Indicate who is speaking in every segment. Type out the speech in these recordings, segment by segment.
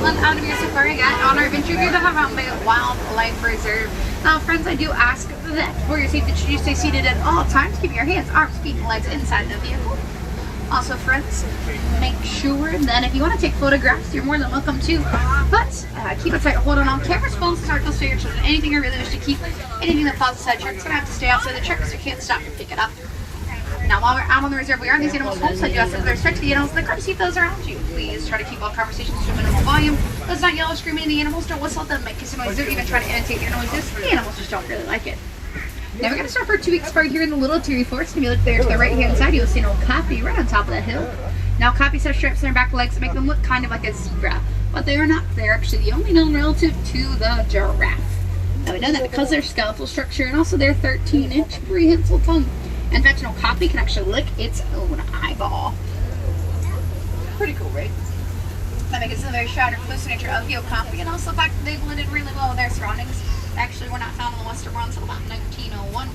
Speaker 1: month out of your safari guide on our adventure through the Harambe Wildlife Reserve. Now, friends, I do ask that for your safety that you stay seated at all times. Keep your hands, arms, feet, and legs inside the vehicle. Also, friends, make sure that if you want to take photographs, you're more than welcome to. But keep a tight hold on all cameras, phones, circles, your children, anything you really wish to keep. Anything that falls inside the truck is going to have to stay outside the truck because you can't stop to pick it up. Now, while we're out on the reserve, we are in these animals' homes, so I do ask that with respect to the animals and the courtesy of those around you. Please try to keep all conversations to a minimal volume. Let's not yell or scream at the animals, don't whistle at them, make kissing noises, or even try to imitate their noises. The animals just don't really like it. Now we're going to start for 2 weeks safari here in the Little Teary Forest. If you look there to the right hand side, you'll see an old copy right on top of the hill. Now copies have stripes on their back legs that make them look kind of like a zebra, but they are not. They're actually the only known relative to the giraffe. Now we know that because of their skeletal structure and also their 13-inch prehensile tongue. In fact, an okapi can actually lick its own eyeball. Pretty cool, right? That makes it the very shrouded, close nature of the okapi, and also the fact that they blended really well with their surroundings. Actually, were not found in the Western world until about 1901.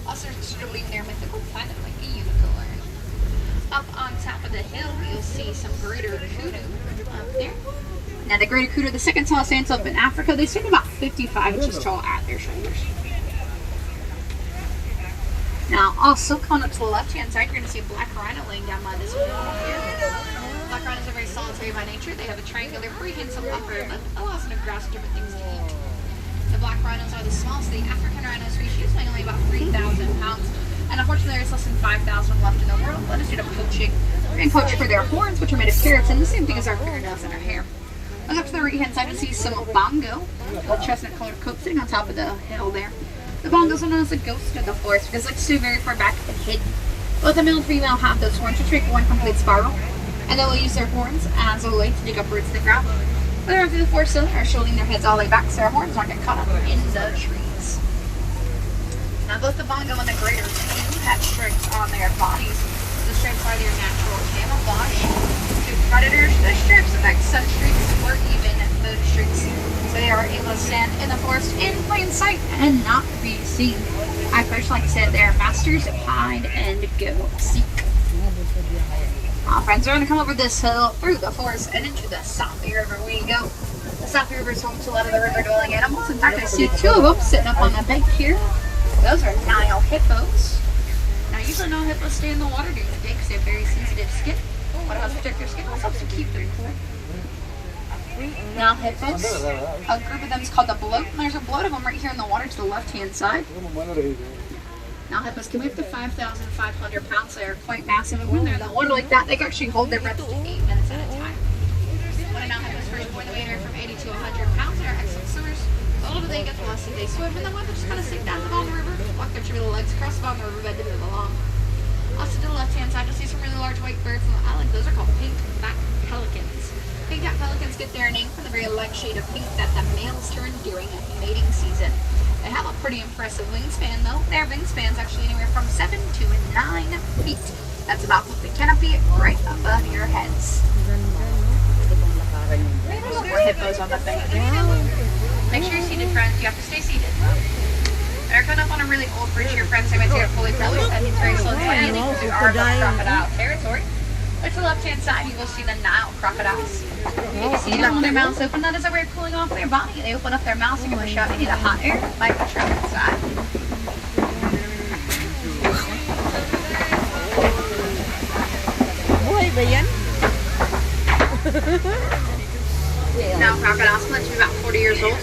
Speaker 1: Also, considered believing they're mythical, kind of like a unicorn. Up on top of the hill, you'll see some greater kudu up there. Now, the greater kudu are the second tallest antelope in Africa. They stand about 55 inches tall at their shoulders. Now, also coming up to the left-hand side, you're going to see a black rhino laying down by this wall here. Black rhinos are very solitary by nature. They have a triangular prehensile upper lip that allows them to grasp different things to eat. The black rhinos are the smallest of the African rhino species, weighing only about 3,000 pounds. And unfortunately, there's less than 5,000 left in the world. That is due to poaching. And poached for their horns, which are made of keratin, the same thing as our fingernails and our hair. And up to the right-hand side, you'll see some bongo, a chestnut-colored coat sitting on top of the hill there. The bongos are known as the ghost of the forest because they stay very far back and hidden. Both the male and female have those horns, which make one complete spiral, and they will use their horns as a way to dig up roots in the ground. When they're through the forest, they're shielding their heads all the way back so their horns aren't getting caught up in the trees. Now, both the bongo and the greater do have stripes on their bodies. The stripes are their natural camouflage. To predators, the stripes affect sun streaks or even moon streaks. So they are able to stand in the forest in plain sight and not be seen. I personally like to say that they are masters of hide and go seek. Friends, we're going to come over this hill through the forest and into the Sapi River we go. The Sapi River is home to a lot of the river-dwelling animals. In fact, I see 2 of them sitting up on the bank here. Those are Nile hippos. Now, usually Nile hippos stay in the water during the day because they have very sensitive skin. What helps protect their skin also helps to keep them cool. Now, hippos, a group of them is called the bloat, and there's a bloat of them right here in the water to the left-hand side. Now, hippos can weigh up to 5,500 pounds. They are quite massive, and when they're in the water like that, they can actually hold their breath for 8 minutes at a time. When a Nile hippos first born, they weigh anywhere from 80 to 100 pounds. They are excellent swimmers. The older they get, the less that they swim, and then when they just kind of sink down to the bottom of the river, walk their chubby little legs across the bottom of the riverbed to move along. Also, to the left-hand side, you'll see some really large white birds on the island. Those are called pink-backed pelicans. Pink-backed pelicans get their name from the very light shade of pink that the males turn during mating season. They have a pretty impressive wingspan, though. Their wingspan's actually anywhere from 7 to 9 feet. That's about the canopy right above your heads. More hippos on the bank. Make sure you're seated, friends. You have to stay seated. They're coming up on a really old bridge here, friends. They might take it fully forward. That means very slow sliding because we are in crocodile territory. But to the left-hand side, you will see the Nile crocodiles. You can see them with their mouths open. That is a way of cooling off their body. They open up their mouths to push out any of the hot air that might be trapped inside. Now, crocodiles can live to be about 40 years old.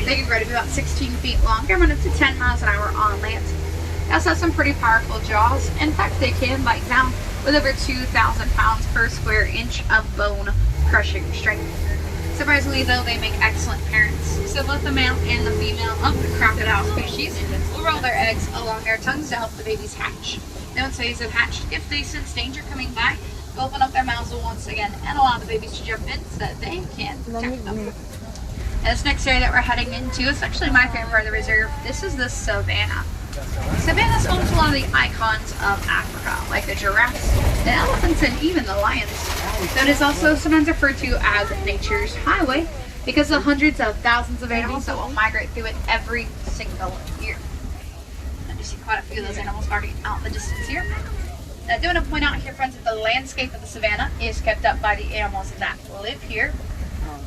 Speaker 1: They can grow to be about 16 feet long and run up to 10 miles an hour on land. They also have some pretty powerful jaws. In fact, they can bite down with over 2,000 pounds per square inch of bone-crushing strength. Surprisingly, though, they make excellent parents. So both the male and the female of the crocodile species will roll their eggs along their tongues to help the babies hatch. Then once babies have hatched, if they sense danger coming by, they'll open up their mouths once again and allow the babies to jump in so that they can protect them. And this next area that we're heading into is actually my favorite part of the reserve. This is the savannah. Savannah is home to a lot of the icons of Africa, like the giraffes, the elephants, and even the lions. So it is also sometimes referred to as nature's highway because of hundreds of thousands of animals that will migrate through it every single year. And you see quite a few of those animals already out in the distance here. I do want to point out here, friends, that the landscape of the savannah is kept up by the animals that live here.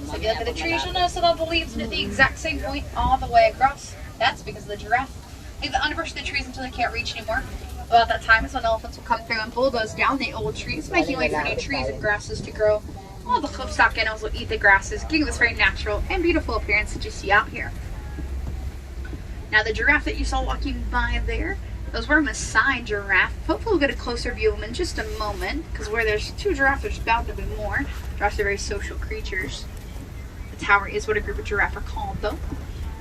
Speaker 1: So if you look at the trees, you'll notice that all the leaves are at the exact same point all the way across. That's because of the giraffe. Leave the underbrush of the trees until they can't reach anymore. About that time is when elephants will come through and bulldoze down the old trees, making way for new trees and grasses to grow. All the hoofstock animals will eat the grasses, giving this very natural and beautiful appearance that you see out here. Now the giraffe that you saw walking by there, those were Maasai giraffe. Hopefully we'll get a closer view of them in just a moment, because where there's 2 giraffes, there's bound to be more. Giraffes are very social creatures. The tower is what a group of giraffe are called, though.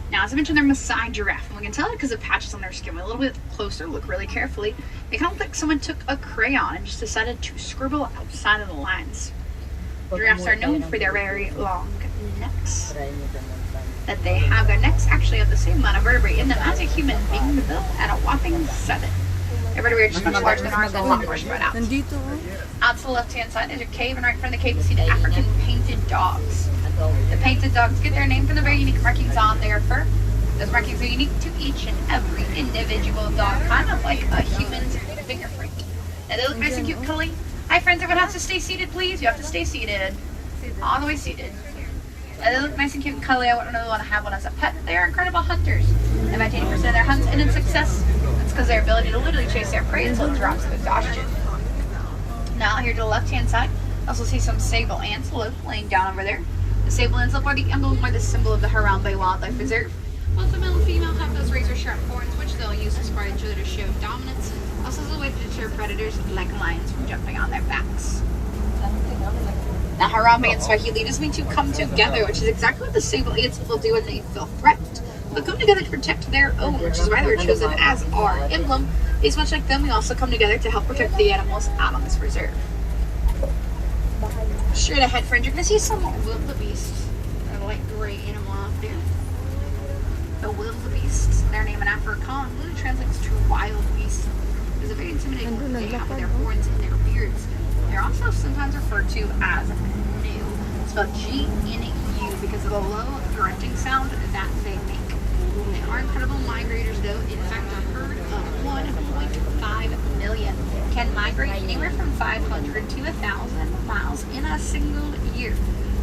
Speaker 1: Now, as I mentioned, they're Maasai giraffe, and we can tell it because of patches on their skin. When a little bit closer, look really carefully. They kind of look like someone took a crayon and just decided to scribble outside of the lines. Giraffes are known for their very long necks. That they have their necks actually have the same amount of vertebrae in them as a human being, built at a whopping 7. Their vertebrae are just much larger than ours and a lot more spread out. Out to the left-hand side, there's a cave, and right in front of the cave you see the African painted dogs. The painted dogs get their name from the very unique markings on their fur. Those markings are unique to each and every individual dog, kind of like a human's fingerprint. Now they look nice and cute, Cully. Hi friends, everyone has to stay seated, please. You have to stay seated. All the way seated. Now they look nice and cute and cuddly. I wouldn't really want to have one as a pet. They are incredible hunters. About 80% of their hunts end in success. That's because their ability to literally chase their prey until it drops to exhaustion. Now here to the left-hand side, also see some sable antelope laying down over there. The sable antelope are the emblem or the symbol of the Harambe Wildlife Reserve. Both the male and female have those razor-sharp horns, which they'll use to spar each other to show dominance, also as a way to deter predators like lions from jumping on their backs. Now, Harambe in Swahili does mean to come together, which is exactly what the sable antelope will do when they feel threatened. They'll come together to protect their own, which is why they were chosen as our emblem. Because much like them, we also come together to help protect the animals out on this reserve. Straight ahead, friends, you're going to see some wildebeest. They're a light gray animal out there. The wildebeest, their name in Afrikaans literally translates to wild beast. It's a very intimidating look they have with their horns and their beards. They're also sometimes referred to as new, spelled G-N-U, because of the low grunting sound that they make. They are incredible migrators, though. In fact, a herd of 1.5 million can migrate anywhere from 500 to 1,000 miles in a single year.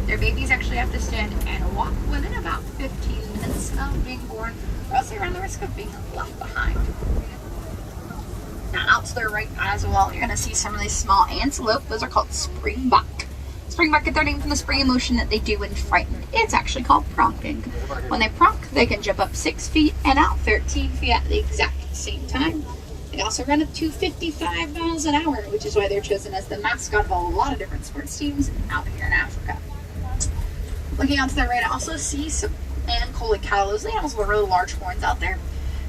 Speaker 1: Their babies actually have to stand and walk within about 15 minutes of being born, or else they run the risk of being left behind. Now, out to their right as well, you're going to see some really small antelope. Those are called springbok. Springbok get their name from the springy motion that they do when frightened. It's actually called pronking. When they pronk, they can jump up 6 feet and out 13 feet at the exact same time. They also run up to 55 miles an hour, which is why they're chosen as the mascot of a lot of different sports teams out here in Africa. Looking out to the right, I also see some Ankole cattle. Those animals with really large horns out there.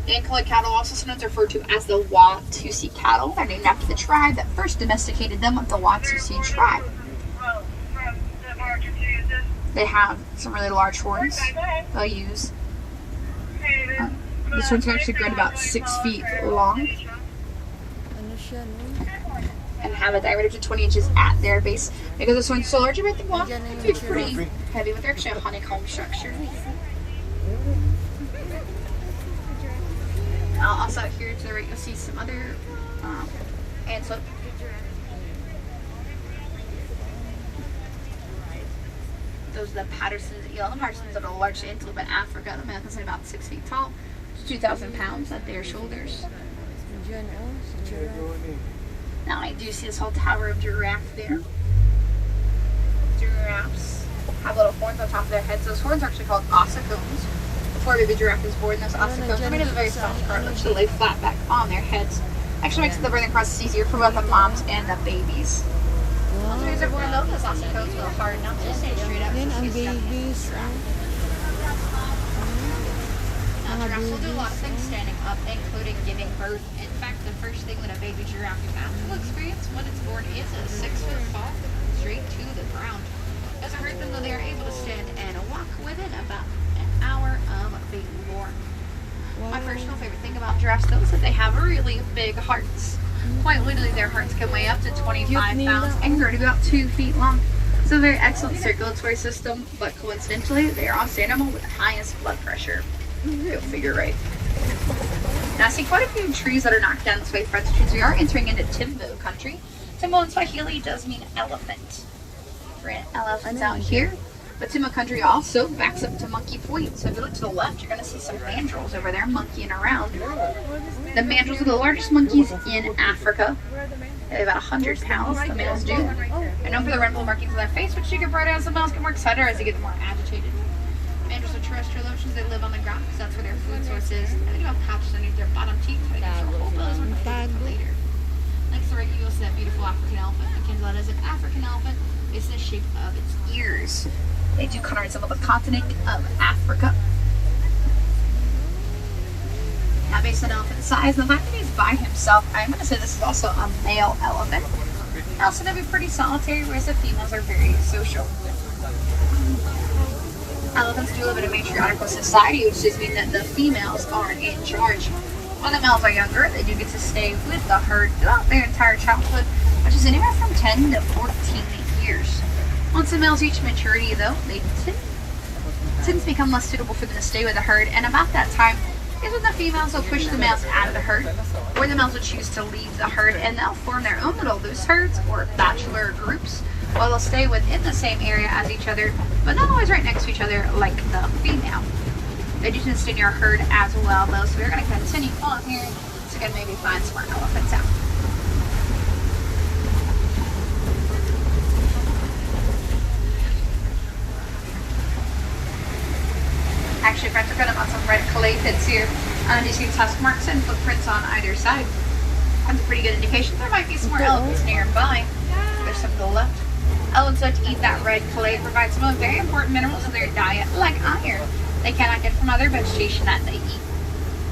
Speaker 1: The Ankole cattle, also sometimes referred to as the Watusi cattle. They're named after the tribe that first domesticated them, the Watusi tribe. They have some really large horns they'll use. This one's actually grown about 6 feet long and have a diameter to 20 inches at their base. Because this one's so large, you might think, well, it's pretty heavy, but they're actually a honeycomb structure. Also out here to the right, you'll see some other antelope. Those are the Pattersons. The Pattersons are the largest antelope in Africa. The male is about 6 feet tall, 2,000 pounds at their shoulders. Now I do see this whole tower of giraffe there. Giraffes have little horns on top of their heads. Those horns are actually called ossicones. Before baby giraffe is born, those ossicones are made of a very soft cartilage to lay flat back on their heads. Actually makes the birthing process easier for both the moms and the babies. Once babies are born, though, those ossicones will harden up to stay straight up. Now, giraffes will do a lot of things standing up, including giving birth. In fact, the first thing that a baby giraffe will experience when it's born is a 6-foot fall straight to the ground. Doesn't hurt them, though. They are able to stand and walk within about an hour of being born. My personal favorite thing about giraffes, though, is that they have really big hearts. Quite literally, their hearts can weigh up to 25 pounds and grow to about 2 feet long. It's a very excellent circulatory system, but coincidentally, they are also the animal with the highest blood pressure. Go figure, right? Now, I see quite a few trees that are knocked down this way, friends, because we are entering into Timbo country. Timbo in Swahili does mean elephant. For elephants out here. But Timma Country also backs up to Monkey Point. So if you look to the left, you're going to see some mandrills over there monkeying around. The mandrills are the largest monkeys in Africa. They have about 100 pounds, the males do. They're known for the red blood markings on their face, which you get brighter as the males get more excited or as they get more agitated. Mandrills are terrestrial oceans. They live on the ground because that's where their food source is. And they do have pouches underneath their bottom teeth. So they can hold those when for later. Next, the right, you will see that beautiful African elephant. The Kilijamanjaro is an African elephant based on the shape of its ears. They do kind of resemble the continent of Africa. Now, based on elephant size and the fact that he's by himself, I'm going to say this is also a male elephant. They also tend to be pretty solitary, whereas the females are very social. Elephants do live in a matriarchal society, which just means that the females are in charge. When the males are younger, they do get to stay with the herd throughout their entire childhood, which is anywhere from 10 to 14 years. Once the males reach maturity, though, they tend to become less suitable for them to stay with the herd, and about that time is when the females will push the males out of the herd, or the males will choose to leave the herd, and they'll form their own little loose herds or bachelor groups, while they'll stay within the same area as each other, but not always right next to each other like the female. They do tend to stay near a herd as well, though, so we're going to continue on here to get maybe find some more elephants out. Actually, friends, we're going to on some red clay pits here. You see tusk marks and footprints on either side. That's a pretty good indication there might be some more elephants nearby. There's some to the left. Elephants like to eat that red clay. It provides some of the very important minerals in their diet, like iron. They cannot get from other vegetation that they eat.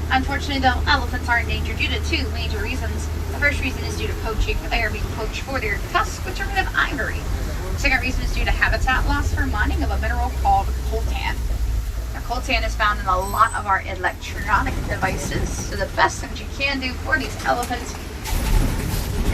Speaker 1: Unfortunately, though, elephants are endangered due to two major reasons. The first reason is due to poaching. They are being poached for their tusks, which are made of ivory. The second reason is due to habitat loss for mining of a mineral called coltan. Now, coltan is found in a lot of our electronic devices, so the best thing you can do for these elephants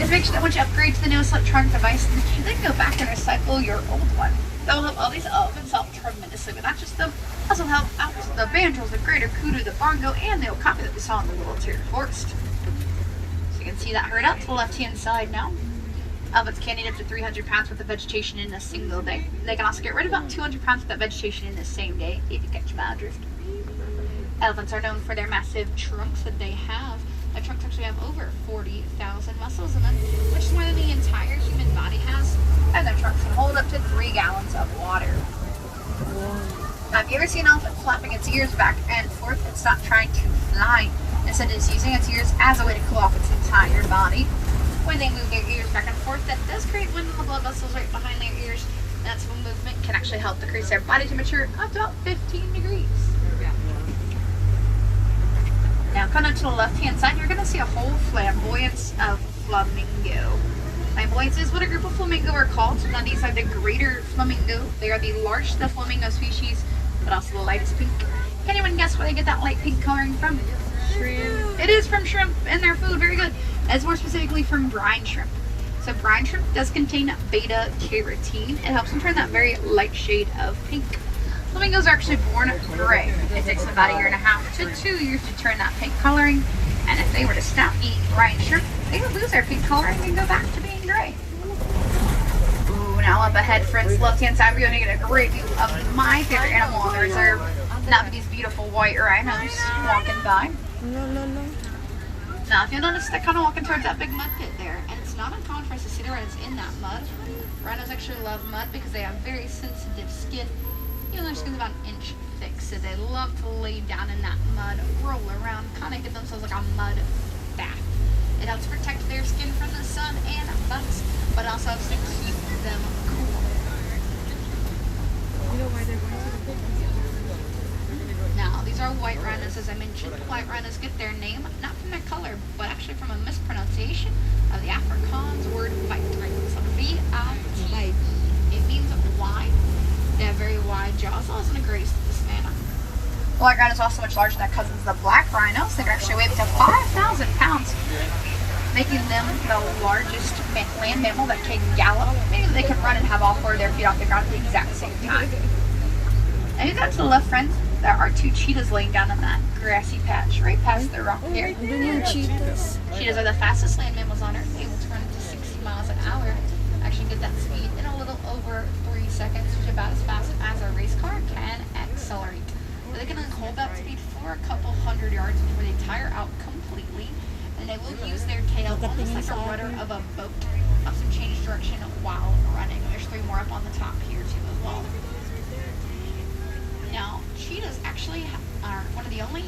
Speaker 1: is make sure that once you upgrade to the newest electronic device, that you then go back and recycle your old one. That will help all these elephants out tremendously, but not just them. Also help out the mandrills, the greater kudu, the bongo, and the okapi that we saw in the Little Tier Forest. So you can see that herd out to the left-hand side now. Elephants can eat up to 300 pounds worth of vegetation in a single day. They can also get rid of about 200 pounds of that vegetation in the same day, if you catch my drift. Elephants are known for their massive trunks that they have. Their trunks actually have over 40,000 muscles in them, which is more than the entire human body has. And their trunks can hold up to 3 gallons of water. Now, have you ever seen an elephant flapping its ears back and forth? It's not trying to fly. Instead, it's using its ears as a way to cool off its entire body. When they move their ears back and forth, that does create wind in the blood vessels right behind their ears. And that simple movement can actually help decrease their body temperature up to about 15 degrees. Now, coming up to the left-hand side, you're going to see a whole flamboyance of flamingo. Flamboyance is what a group of flamingo are called. Now, these are the greater flamingo. They are the largest of flamingo species, but also the lightest pink. Can anyone guess where they get that light pink coloring from? Shrimp. It is from shrimp in their food. Very good. It's more specifically from brine shrimp. So brine shrimp does contain beta carotene. It helps them turn that very light shade of pink. Flamingos are actually born gray. It takes them about 1.5 to 2 years to turn that pink coloring. And if they were to stop eating brine shrimp, they would lose their pink coloring and go back to being gray. Ooh, now up ahead, friends, left-hand side, we're going to get a great view of my favorite animal on the reserve. Now these beautiful white rhinos walking by. Now, if you'll notice, they're kind of walking towards that big mud pit there. And it's not uncommon for us to see the rhinos in that mud. Rhinos actually love mud because they have very sensitive skin. Even their skin's about 1 inch thick, so they love to lay down in that mud, roll around, kind of give themselves like a mud bath. It helps protect their skin from the sun and bugs, but also helps to keep them cool.
Speaker 2: You know why they're going to the picnic?
Speaker 1: Now, these are white rhinos, as I mentioned. White rhinos get their name not from their color, but actually from a mispronunciation of the Afrikaans word vite. So V-I-T. It means wide. They have very wide jaws, also in a grace of this manner. White rhinos are also much larger than their cousins, the black rhinos. They can actually weigh up to 5,000 pounds, making them the largest land mammal that can gallop, meaning that they can run and have all 4 of their feet off the ground at the exact same time. And you got to the left, friends, there are 2 cheetahs laying down in that grassy patch right past the rock here.
Speaker 2: Cheetahs.
Speaker 1: Cheetahs are the fastest land mammals on Earth, able to run up to 60 miles an hour. Actually get that speed in a little over 3 seconds, which is about as fast as a race car can accelerate. So they can hold that speed for a couple hundred yards before they tire out completely, and they will use their tail almost like a rudder of a boat, helps them change direction while running. There's 3 more up on the top here too as well. Now, cheetahs actually are one of the only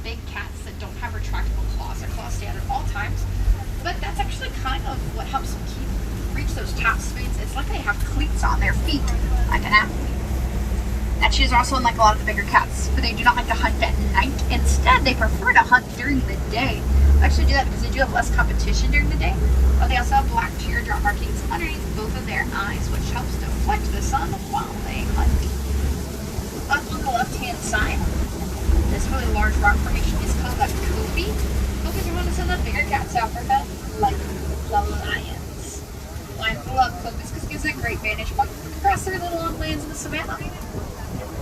Speaker 1: big cats that don't have retractable claws. Their claws stay out at all times, but that's actually kind of what helps them reach those top speeds. It's like they have cleats on their feet, like an athlete. Now, cheetahs are also unlike a lot of the bigger cats, but they do not like to hunt at night. Instead, they prefer to hunt during the day. They actually do that because they do have less competition during the day, but they also have black teardrop markings underneath both of their eyes, which helps deflect the sun while they hunt. Up on the left-hand side, this really large rock formation is called a copy. Copies are one of some of the bigger cats in Africa, like the lions. Lions love copies because it gives them a great vantage point across their little lands in the savannah.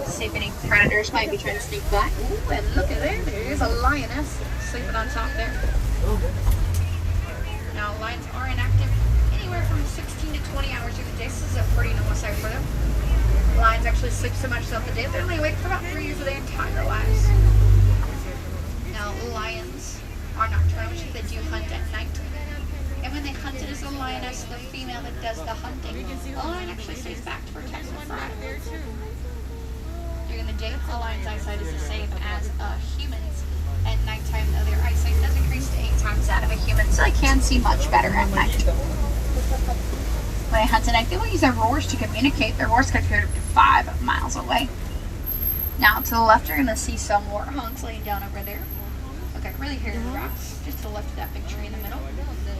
Speaker 1: See if any predators might be trying to sneak by. Ooh, and look at there, there's a lioness sleeping on top there. Now, lions are inactive anywhere from 16 to 20 hours through the day. This is a pretty normal sight for them. Lions actually sleep so much throughout the day, they're only awake for about 3 years of their entire lives. Now, lions are nocturnal, which means they do hunt at night. And when they hunt, it is the lioness, the female, that does the hunting. The lion actually stays back to protect the fry. During the day, a lion's eyesight is the same as a human's. At nighttime, though, their eyesight does increase to 8 times that of a human, so they can see much better at night. When they hunt at night, they will use their roars to communicate. Their roars can appear up to 5 miles away. Now, to the left, you're going to see some warthogs laying down over there. Okay, really here in the rocks, just to the left of that big tree in the middle.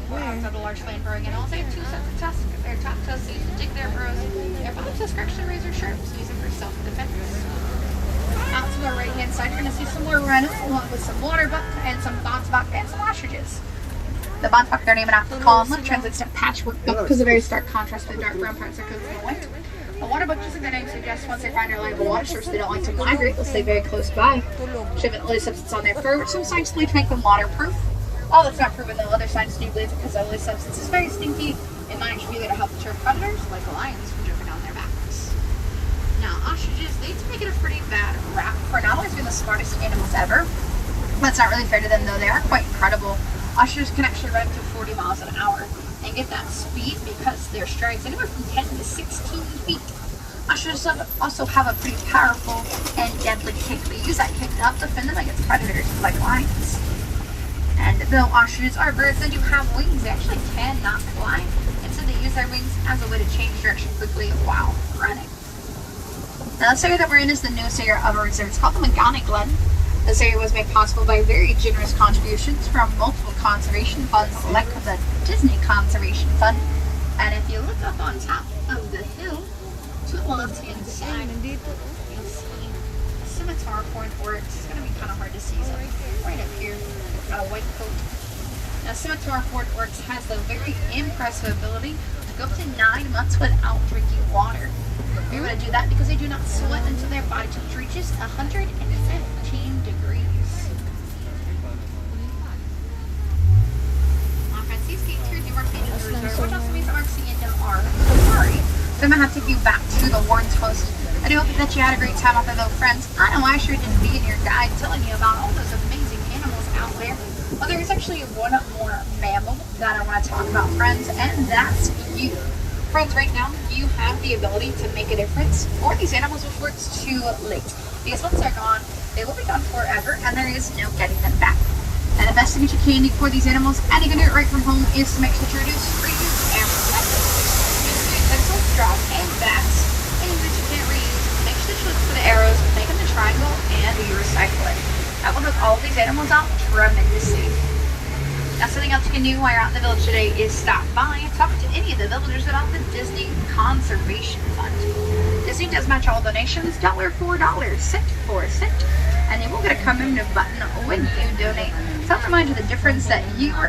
Speaker 1: Warthogs have a large land burrowing animals. They have 2 sets of tusks. Their top tusks used to dig their burrows. Their bottom tusks are actually razor sharp, so use them for self-defense. Out to the right-hand side, you're going to see some more rhinos, along with some waterbuck and some bottlebuck and some ostriches. The bottlebuck, their name in African column, translates to patchwork buck because of the very stark contrast to the dark brown parts of their coats in the white. A waterbuck, just like the name suggests, once they find their reliable water source, they don't like to migrate. They'll stay very close by. They have an oily substance on their fur, which some scientists believe to make them waterproof. All that's not proven, though. Other scientists do believe it because the oily substance is very stinky. It might actually be there to help deter predators, like lions, from jumping on their backs. Now, ostriches, they make it a pretty bad rap for not always being the smartest animals ever. That's not really fair to them, though. They are quite incredible. Ostriches can actually run up to 40 miles an hour and get that speed because their strides anywhere from 10 to 16 feet. Ostriches also have a pretty powerful and deadly kick. They use that kick to help defend them against predators like lions. And though ostriches are birds, they do have wings. They actually cannot fly. Instead, they use their wings as a way to change direction quickly while running. Now, this area that we're in is the newest area of our reserve. It's called the Magani Glen. This area was made possible by very generous contributions from multiple conservation funds, like the Disney Conservation Fund. And if you look up on top of the hill, to the left-hand side, you'll see a scimitar horned oryx. It's going to be kind of hard to see, so right up here, got a white coat. Now, scimitar horned oryx has the very impressive ability to go up to 9 months without drinking water. They're able to do that because they do not sweat until their body temperature reaches 115 degrees. On Francisca, here's your Martinez Reserve, which also means RCNR. Sorry, so I'm going to have to take you back to the Warden's Post. I do hope that you had a great time out there, though, friends. I know I sure did being your guide, telling you about all those amazing animals out there. Well, there is actually one more mammal that I want to talk about, friends, and that's you. Friends, right now, you have the ability to make a difference for these animals before it's too late. Because once they're gone, they will be gone forever, and there is no getting them back. And the best thing that you can do for these animals, and you can do it right from home, is to make sure to reduce, reuse, and recycle. Use pencils, straws, and bats. Anything that you can't reuse, make sure that you look for the arrows, make them the triangle, and you recycle it. That will help all of these animals out tremendously. Now, something else you can do while you're out in the village today is stop by and talk to any of the villagers about the Disney Conservation Fund. Disney does match all donations, $4, cent for a cent, and they will get a commemorative button when you donate. So, I'll remind you the difference that you are